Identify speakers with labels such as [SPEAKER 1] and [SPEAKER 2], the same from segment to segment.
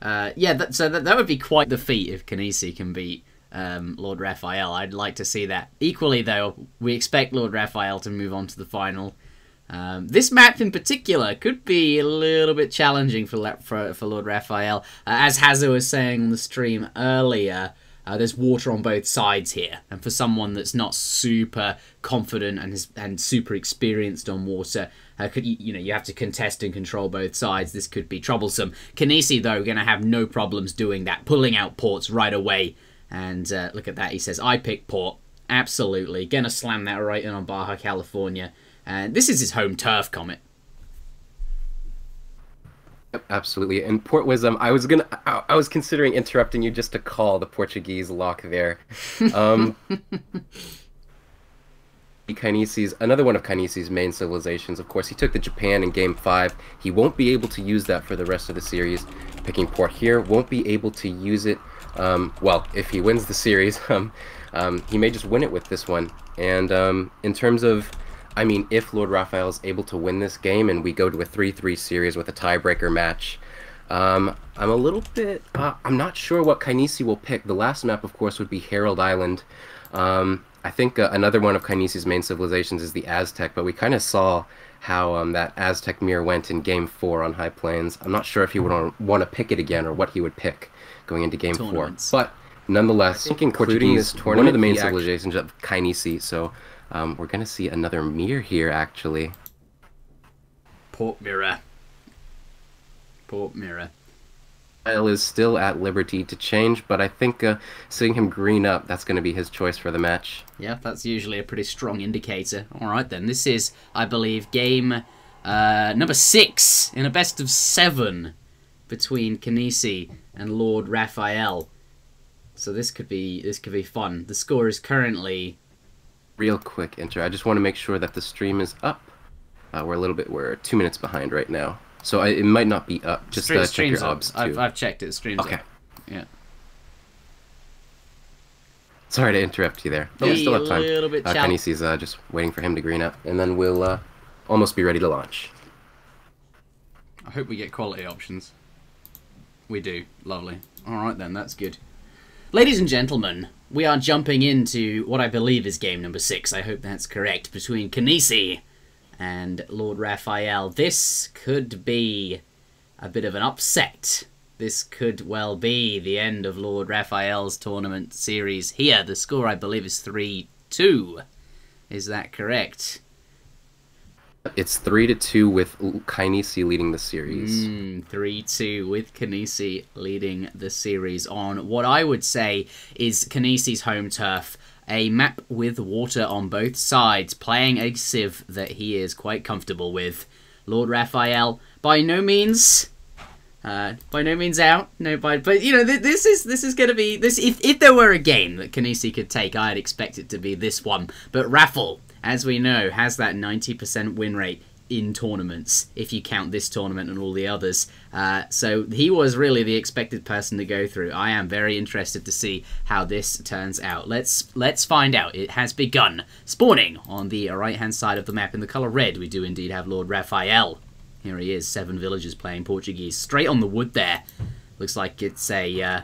[SPEAKER 1] Yeah, so that would be quite the feat if kynesie can beat LordRaphael. I'd like to see that. Equally, though, we expect LordRaphael to move on to the final. This map in particular could be a little bit challenging for LordRaphael. As Hazza was saying on the stream earlier, there's water on both sides here, and for someone that's not super confident and super experienced on water, you have to contest and control both sides. This could be troublesome. kynesie, though, going to have no problems doing that, pulling out ports right away. And look at that, he says, I pick port. Absolutely. Going to slam that right in on Baja, California. And this is his home turf, Comet.
[SPEAKER 2] Yep, absolutely. And Port Wisdom, I was considering interrupting you just to call the Portuguese lock there. Kynesi's another one of Kynesie's main civilizations. Of course, he took the Japan in Game 5. He won't be able to use that for the rest of the series. Picking port here, won't be able to use it. Well, if he wins the series, he may just win it with this one. And in terms of, I mean, if LordRaphael is able to win this game and we go to a 3-3 series with a tiebreaker match, I'm a little bit, I'm not sure what Kynesie will pick. The last map, of course, would be Herald Island. I think another one of Kynesie's main civilizations is the Aztec, but we kind of saw how that Aztec mirror went in Game 4 on High Plains. I'm not sure if he would want to pick it again or what he would pick going into Game 4. But nonetheless, I think including this tournament, one of the main civilizations of Kynesie, so we're going to see another mirror here, actually.
[SPEAKER 1] Port mirror. Port mirror.
[SPEAKER 2] Raphael is still at liberty to change, but I think seeing him green up, that's going to be his choice for the match.
[SPEAKER 1] Yeah, that's usually a pretty strong indicator. Alright then, this is, I believe, game number 6 in a best of 7 between kynesie and LordRaphael. So this could be fun. The score is currently...
[SPEAKER 2] Real quick, I just want to make sure that the stream is up. We're 2 minutes behind right now. So it might not be up. Just check your obs, too.
[SPEAKER 1] I've checked it. The stream's
[SPEAKER 2] okay.
[SPEAKER 1] Up. Yeah.
[SPEAKER 2] Sorry to interrupt you there. But we still have time.
[SPEAKER 1] Kynesie's
[SPEAKER 2] just waiting for him to green up, and then we'll almost be ready to launch.
[SPEAKER 1] I hope we get quality options. We do. Lovely. Alright then, that's good. Ladies and gentlemen, we are jumping into what I believe is game number 6. I hope that's correct. Between kynesie and LordRaphael. This could be a bit of an upset. This could well be the end of LordRaphael's tournament series here. The score, I believe, is 3-2. Is that correct?
[SPEAKER 2] It's 3-2 with kynesie leading the series.
[SPEAKER 1] 3-2 with kynesie leading the series on what I would say is kynesie's home turf. A map with water on both sides, playing a civ that he is quite comfortable with. LordRaphael, by no means out. No, but you know, this is going to be this. If there were a game that kynesie could take, I'd expect it to be this one. But Raffle, as we know, has that 90% win rate in tournaments, if you count this tournament and all the others. So he was really the expected person to go through. I am very interested to see how this turns out. Let's find out. It has begun. Spawning on the right-hand side of the map in the colour red, we do indeed have LordRaphael. Here he is, 7 villagers playing Portuguese. Straight on the wood there. Looks like it's a...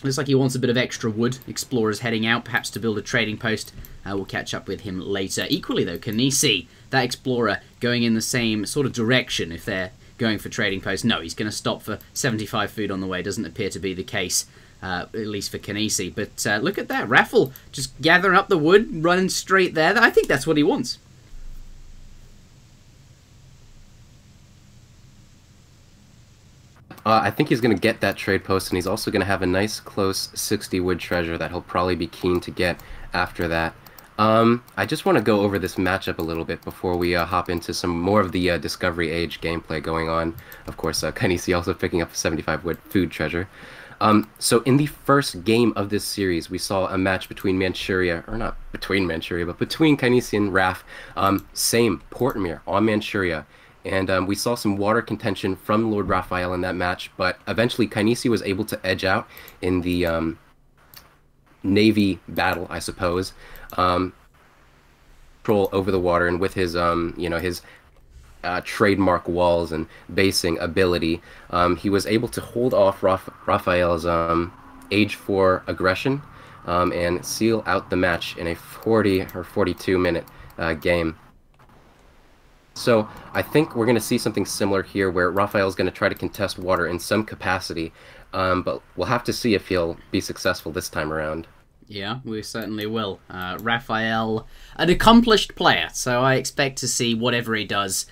[SPEAKER 1] looks like he wants a bit of extra wood. Explorers heading out, perhaps to build a trading post. We'll catch up with him later. Equally, though, kynesie, that explorer, going in the same sort of direction if they're going for trading posts. No, he's going to stop for 75 food on the way. Doesn't appear to be the case, at least for kynesie. But look at that. Raffle just gathering up the wood, running straight there. I think that's what he wants.
[SPEAKER 2] I think he's going to get that trade post, and he's also going to have a nice, close 60 wood treasure that he'll probably be keen to get after that. I just want to go over this matchup a little bit before we hop into some more of the Discovery Age gameplay going on. Of course, kynesie also picking up a 75 wood food treasure. So in the first game of this series, we saw a match between Manchuria, or not between Manchuria, but between kynesie and Raph. Same Portmere on Manchuria. And we saw some water contention from LordRaphael in that match, but eventually kynesie was able to edge out in the Navy battle, I suppose. Control over the water, and with his, you know, his trademark walls and basing ability, he was able to hold off Raphael's Age 4 aggression and seal out the match in a 40 or 42 minute game. So I think we're going to see something similar here where Raphael's going to try to contest water in some capacity, but we'll have to see if he'll be successful this time around.
[SPEAKER 1] Yeah, we certainly will. Raphael, an accomplished player, so I expect to see whatever he does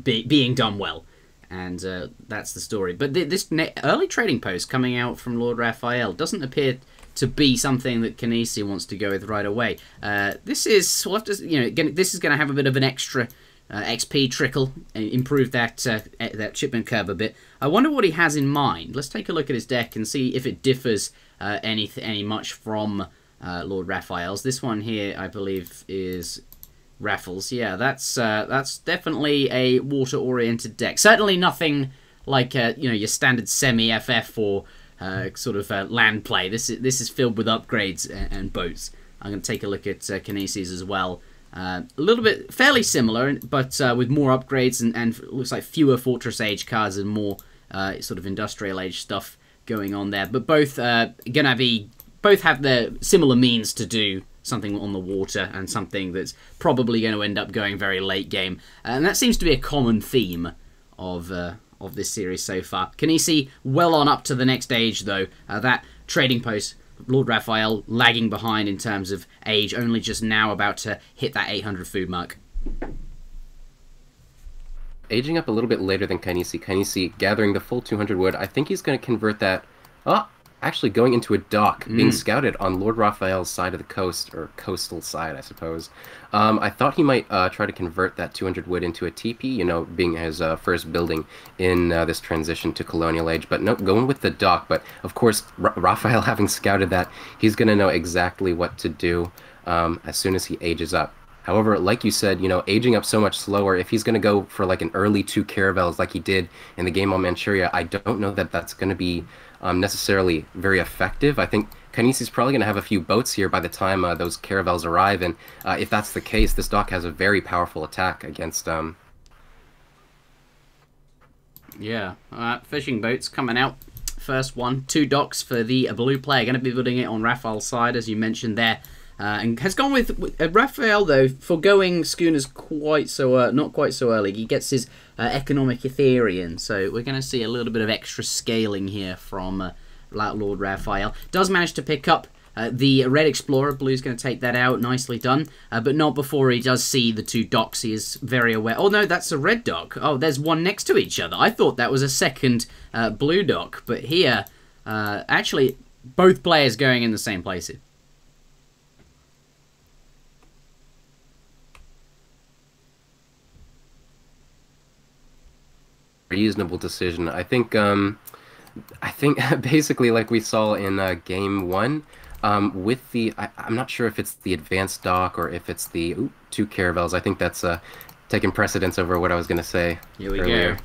[SPEAKER 1] being done well. And that's the story. But this early trading post coming out from LordRaphael doesn't appear to be something that kynesie wants to go with right away. This is, we'll have to, this is going to have a bit of an extra XP trickle, improve that shipment curve a bit. I wonder what he has in mind. Let's take a look at his deck and see if it differs any much from LordRaphael's. This one here, I believe, is Raffles. Yeah, that's definitely a water-oriented deck. Certainly nothing like your standard semi-FF or sort of land play. This is filled with upgrades and boats. I'm going to take a look at kynesie's as well. A little bit fairly similar, but with more upgrades and looks like fewer Fortress Age cards and more sort of Industrial Age stuff going on there. But both have the similar means to do something on the water and something that's probably going to end up going very late game. And that seems to be a common theme of this series so far. Kynesie well on up to the next age though. That trading post, LordRaphael lagging behind in terms of age, only just now about to hit that 800 food mark.
[SPEAKER 2] Aging up a little bit later than kynesie. Kynesie gathering the full 200 wood. I think he's going to convert that. Actually going into a dock, being scouted on LordRaphael's side of the coast, or coastal side, I suppose. I thought he might try to convert that 200 wood into a teepee, being his first building in this transition to colonial age. But no, going with the dock. But of course, Raphael having scouted that, he's going to know exactly what to do as soon as he ages up. However, like you said, aging up so much slower, if he's going to go for like an early 2 caravels like he did in the game on Manchuria, I don't know that that's going to be necessarily very effective. I think kynesie's probably going to have a few boats here by the time those caravels arrive, and if that's the case, this dock has a very powerful attack against...
[SPEAKER 1] Yeah, fishing boats coming out. First one, 2 docks for the blue player. Going to be building it on Raphael's side, as you mentioned there. And has gone with Raphael, though, foregoing schooners not quite so early. He gets his economic Ethereum, so we're going to see a little bit of extra scaling here from LordRaphael. Does manage to pick up the Red Explorer. Blue's going to take that out. Nicely done. But not before he does see the 2 docks. He is very aware. Oh, no, that's a red dock. Oh, there's one next to each other. I thought that was a second blue dock. But here, actually, both players going in the same places.
[SPEAKER 2] Reasonable decision. I think basically like we saw in game 1 with the I'm not sure if it's the advanced dock or if it's the 2 caravels. I think that's taking precedence over what I was going to say earlier.
[SPEAKER 1] Go.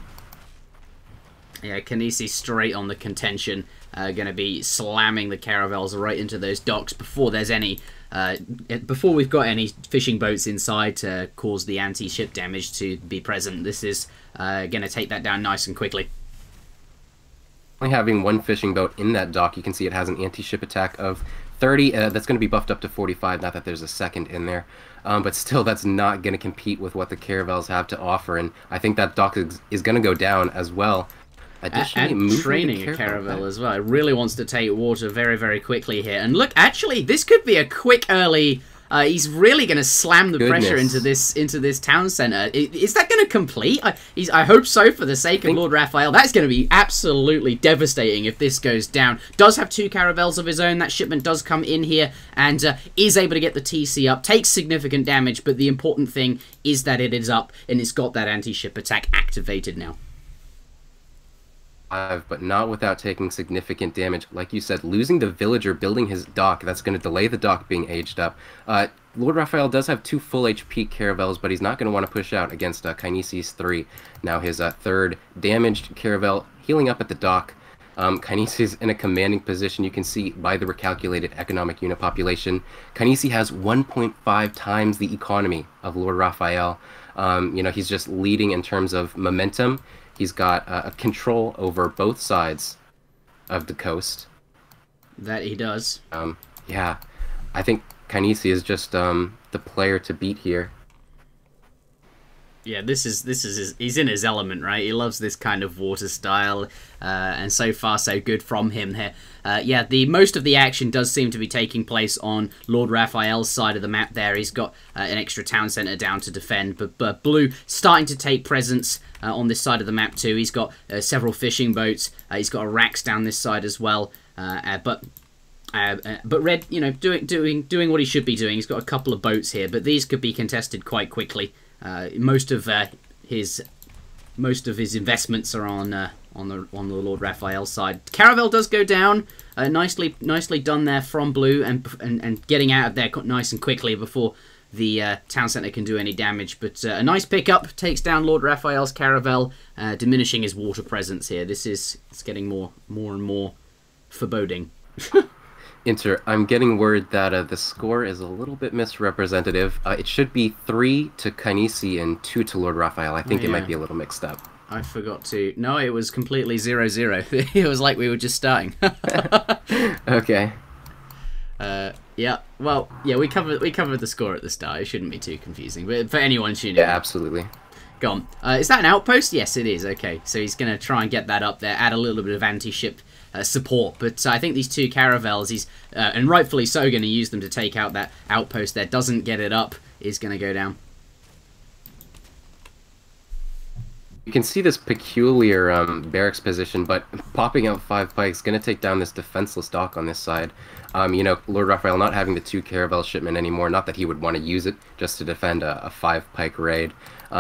[SPEAKER 1] Yeah, kynesie straight on the contention, going to be slamming the caravels right into those docks before there's any before we've got any fishing boats inside to cause the anti-ship damage to be present. This is going to take that down nice and quickly.
[SPEAKER 2] Only having 1 fishing boat in that dock, you can see it has an anti-ship attack of 30. That's going to be buffed up to 45, not that there's a second in there. But still, that's not going to compete with what the caravels have to offer, and I think that dock is going to go down as well.
[SPEAKER 1] And training a caravel as well. It really wants to take water very, very quickly here. And look, actually, this could be a quick early... he's really going to slam the pressure into this town centre. Is that going to complete? I hope so, for the sake of LordRaphael. That's going to be absolutely devastating if this goes down. Does have 2 caravels of his own. That shipment does come in here and is able to get the TC up. Takes significant damage, but the important thing is that it is up and it's got that anti-ship attack activated now.
[SPEAKER 2] But not without taking significant damage. Like you said, losing the villager building his dock, that's going to delay the dock being aged up. LordRaphael does have 2 full HP caravels, but he's not going to want to push out against kynesie's 3. Now his 3rd damaged caravel healing up at the dock. Kynesie is in a commanding position. You can see by the recalculated economic unit population, Kynesie has 1.5 times the economy of LordRaphael. You know, he's just leading in terms of momentum. He's got a control over both sides of the coast.
[SPEAKER 1] That he does.
[SPEAKER 2] Yeah, I think kynesie is just the player to beat here.
[SPEAKER 1] Yeah, this is he's in his element, right? He loves this kind of water style, and so far so good from him here. Yeah, most of the action does seem to be taking place on LordRaphael's side of the map there. He's got an extra town centre down to defend, but Blue starting to take presence on this side of the map too. He's got several fishing boats. He's got a racks down this side as well, but Red, you know, doing what he should be doing. He's got a couple of boats here, but these could be contested quite quickly. Most of his investments are on the LordRaphael side. Caravel does go down. Nicely done there from Blue, and getting out of there nice and quickly before the town centre can do any damage. But a nice pickup takes down LordRaphael's Caravel, diminishing his water presence here. It's getting more and more foreboding.
[SPEAKER 2] I'm getting word that the score is a little bit misrepresentative. It should be 3 to kynesie and 2 to LordRaphael. I think it might be a little mixed up.
[SPEAKER 1] I forgot to... No, it was completely 0-0. It was like we were just starting.
[SPEAKER 2] Okay.
[SPEAKER 1] Yeah, well, yeah, we covered the score at the start. It shouldn't be too confusing, but for anyone tuning in.
[SPEAKER 2] Yeah, absolutely.
[SPEAKER 1] Go on. Is that an outpost? Yes, it is. Okay, so he's going to try and get that up there, add a little bit of anti-ship support, but I think these two caravels, he's and rightfully so going to use them to take out that outpost there. Doesn't get it up, is going to go down.
[SPEAKER 2] You can see this peculiar barracks position, but popping out 5 pikes going to take down this defenseless dock on this side. You know, LordRaphael not having the 2 caravel shipment anymore, not that he would want to use it just to defend a 5 pike raid.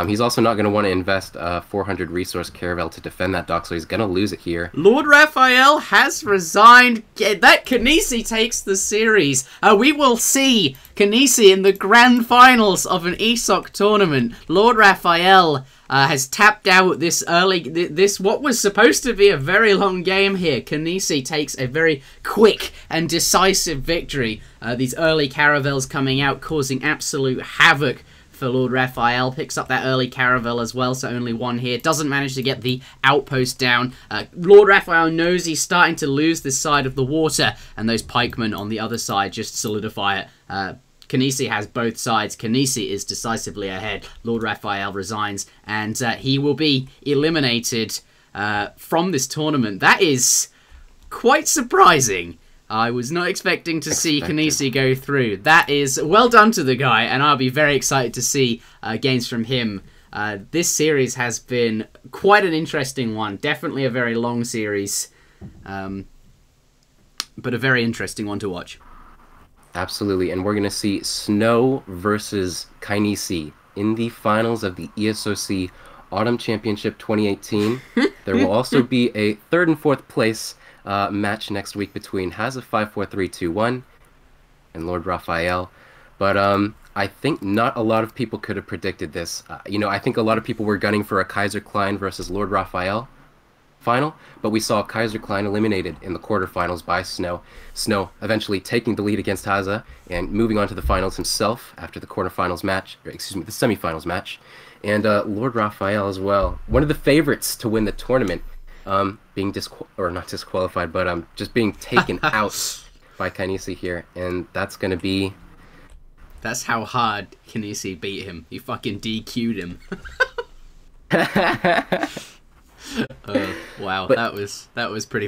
[SPEAKER 2] He's also not going to want to invest 400 resource caravel to defend that dock, so he's going to lose it here.
[SPEAKER 1] LordRaphael has resigned. That kynesie takes the series. We will see kynesie in the grand finals of an ESOC tournament. LordRaphael has tapped out this what was supposed to be a very long game here. kynesie takes a very quick and decisive victory. These early caravels coming out, causing absolute havoc for LordRaphael. Picks up that early caravel as well, so only 1 here. Doesn't manage to get the outpost down. LordRaphael knows he's starting to lose this side of the water, and those pikemen on the other side just solidify it. kynesie has both sides. kynesie is decisively ahead. LordRaphael resigns, and he will be eliminated from this tournament. That is quite surprising. I was not expecting to see kynesie go through. That is well done to the guy, and I'll be very excited to see games from him. This series has been quite an interesting one. Definitely a very long series, but a very interesting one to watch.
[SPEAKER 2] Absolutely, and we're going to see Snow versus kynesie in the finals of the ESOC Autumn Championship 2018. There will also be a 3rd and 4th place match next week between Haza54321 and LordRaphael. But I think not a lot of people could have predicted this. You know, I think a lot of people were gunning for a Kaiser Klein versus LordRaphael final, but we saw Kaiser Klein eliminated in the quarterfinals by Snow. Snow eventually taking the lead against Haza and moving on to the finals himself after the quarterfinals match, or excuse me, the semifinals match. And LordRaphael as well, one of the favorites to win the tournament, being not disqualified, but just being taken out by kynesie here, and that's gonna be...
[SPEAKER 1] That's how hard kynesie beat him. He fucking DQ'd him. Wow, but that was pretty